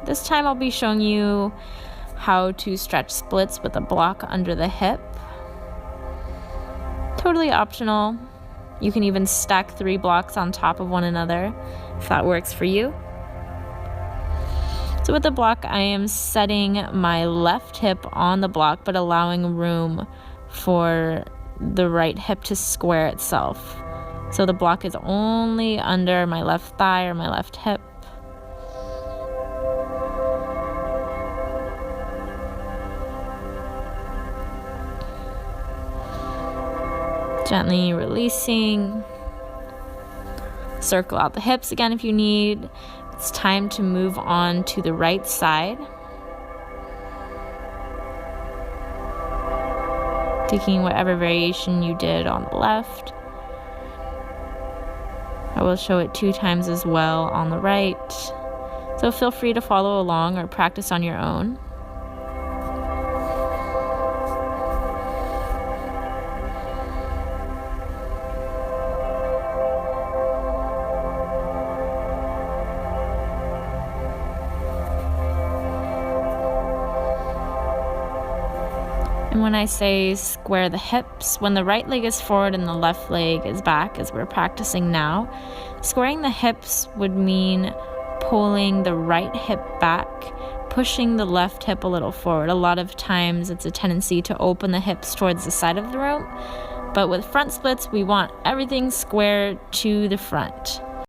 This time I'll be showing you how to stretch splits with a block under the hip. Totally optional. You can even stack 3 blocks on top of one another if that works for you. So with the block, I am setting my left hip on the block, but allowing room for the right hip to square itself. So the block is only under my left thigh or my left hip. Gently releasing. Circle out the hips again if you need. It's time to move on to the right side. Taking whatever variation you did on the left. I will show it 2 times as well on the right. So feel free to follow along or practice on your own. And when I say square the hips, when the right leg is forward and the left leg is back, as we're practicing now, squaring the hips would mean pulling the right hip back, pushing the left hip a little forward. A lot of times it's a tendency to open the hips towards the side of the room, but with front splits, we want everything square to the front.